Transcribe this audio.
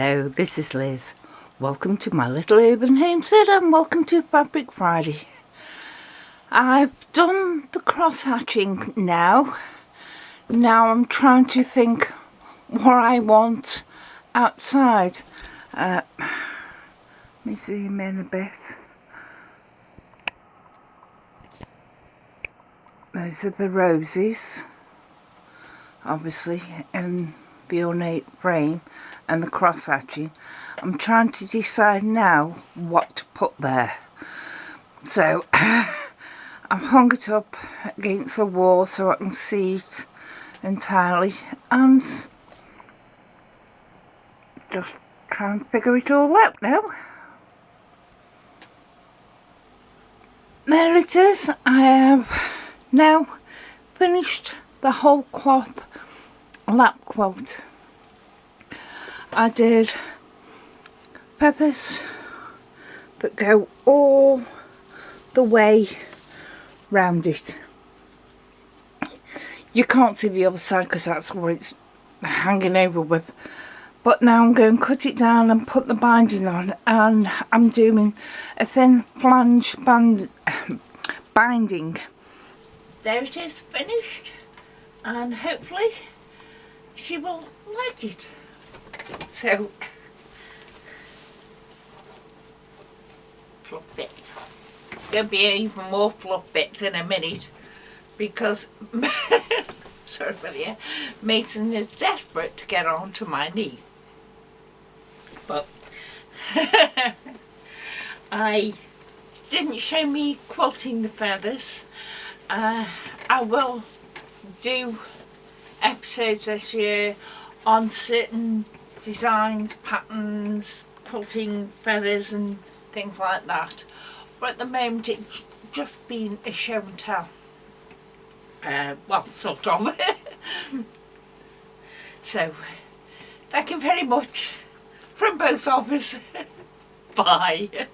Hello, this is Liz. Welcome to my little urban homestead and welcome to Fabric Friday. I've done the cross hatching now. Now I'm trying to think what I want outside. Let me zoom in a bit. Those are the roses, obviously, in the ornate frame, and the cross hatching. I'm trying to decide now what to put there. So I've hung it up against the wall so I can see it entirely and just try and figure it all out now. There it is. I have now finished the whole cloth lap quilt. I did feathers that go all the way round it. You can't see the other side because that's what it's hanging over with, but now I'm going to cut it down and put the binding on, and I'm doing a thin flange binding. There it is, finished, and hopefully she will like it. So, fluff bits. There'll be even more fluff bits in a minute because sorry about you, Mason is desperate to get onto my knee. But I didn't show me quilting the feathers. I will do episodes this year on certain designs, patterns, quilting feathers and things like that, but at the moment it's just been a show and tell. Well, sort of. So thank you very much from both of us. Bye.